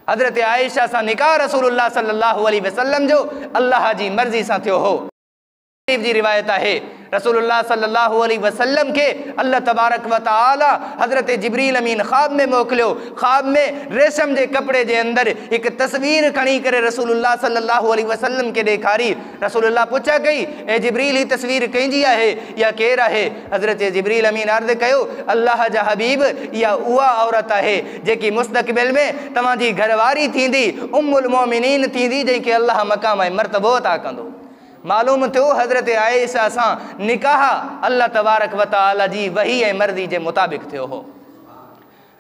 हज़रत आयशा सां निकाह रसूलुल्लाह सल्लल्लाहु अलैहि वसल्लम जो अल्लाह जी मर्ज़ी सां थियो हो। जी रिवायत है रसूलुल्लाह सल्लल्लाहु अलैहि वसल्लम के अल्लाह तबारक व तआला हज़रत जिब्रील अमीन ख़्वाब में मोकिलियो। ख़्वाब में रेशम जे कपड़े जे अंदर एक तस्वीर खणी करे रसूलुल्लाह सल्लल्लाहु अलैहि वसल्लम के ॾेखारी। रसूलुल्लाह पुछा कई, ए जिब्रील ही तस्वीर कंहिंजी आहे या केरु आहे? हज़रत जिब्रील अमीन अर्ज़ कयो, अल्लाह जा हबीब या उहा औरत आहे जेकी मुस्तक़बिल में तव्हांजी घरवारी थींदी, उम्मुल मोमिनीन थींदी, जंहिंखे अल्लाह मक़ाम ऐं मर्तबो अता कंदो। मालूम थियो हज़रत आयशा सां निकाह अल्लाह तबारक व तआला जी वही ऐं मर्ज़ी जे मुताबिक़ थियो हो।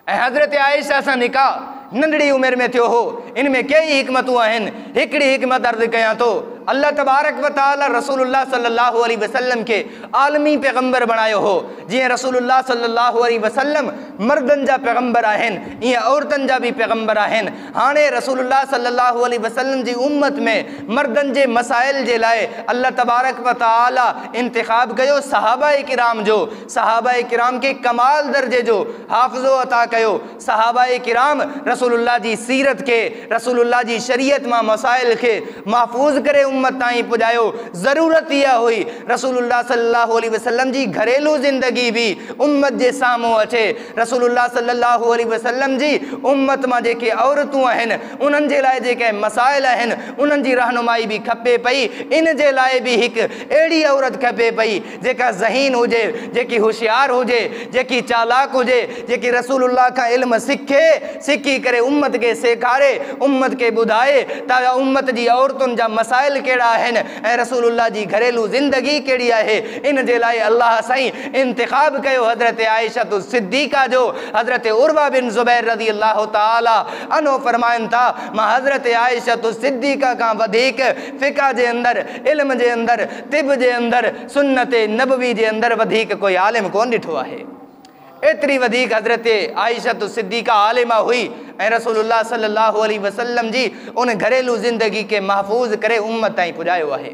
ऐं हज़रत आयशा सां निकाह नंढड़ी उमिरि में थियो हो। इन में कई हिकमतूं आहिनि। हिकिड़ी हिकमत अर्ज़ कयां थो, अल्लाह तबारक व तआला रसूलुल्लाह सल्लल्लाहु अलैहि वसल्लम के आलमी पैगंबर बणायो हो। जीअं रसूलुल्लाह सल्लल्लाहु अलैहि वसल्लम मर्दनि जा पैगंबर आहिनि, ईअं औरतनि जा भी पैगंबर आहिनि। हाणे रसूलुल्लाह सल्लल्लाहु अलैहि वसल्लम जी उम्मत में मर्दनि जे मसाइल जे लाइ अल्लाह तबारक व तआला इंतिखाब कयो सहाबाए किराम जो। सहाबाए किराम के कमाल दर्जे जो हाफ़िज़ो अता कयो। सहाबाए किराम रसूलुल्लाह जी सीरत के, रसूलुल्लाह जी शरीयत मां मसाइल के महफूज़ करे उम्मत ताईं पुॼायो। ज़रूरत इहा हुई रसूलुल्लाह सल्लल्लाहु अलैहि वसल्लम जी घरेलू ज़िंदगी भी उम्मत जे साम्हूं अचे। रसूलुल्लाह सल्लल्लाहु अलैहि वसल्लम जी उम्मत मां जेके औरतूं आहिनि, उन्हनि जे लाइ जेके मसाइल आहिनि, उन्हनि जी रहनुमाई भी खपे पई। इन जे लाइ भी हिकु अहिड़ी औरत खपे पई जेका ज़हीन हुजे, जेकी होशियार हुजे, जेकी चालाक हुजे, जेकी रसूलुल्लाह खां इल्म सिखी करे उम्मत के सेखारे, उम्मत के ॿुधाए त उम्मत जी औरतुनि जा मसाइल कहिड़ा आहिनि ऐं रसूलुल्लाह जी घरेलू ज़िंदगी कहिड़ी आहे। इन जे लाइ अल्लाह साईं इंतिखाब कयो हज़रत आयशा सिद्दीक़ा जो। हज़रत उर्वा बिन ज़ुबैर रज़ी अल्लाह तआला अन्हु फरमाइनि था, मां हज़रत आयशा सिद्दीक़ा खां वधीक फ़िक़ह जे अंदर, इल्म जे अंदर, तिब जे अंदर, सुन्नत नबवी जे अंदर वधीक कोई आलिम कोन ॾिठो आहे। एतरी वधीक हज़रत आयशा सिद्दीक़ा आलिमा हुई ऐं रसूलुल्लाह सल्लल्लाहु अलैहि वसल्लम जी उन घरेलू ज़िंदगी के महफूज़ करे उम्मत ताईं पुॼायो आहे।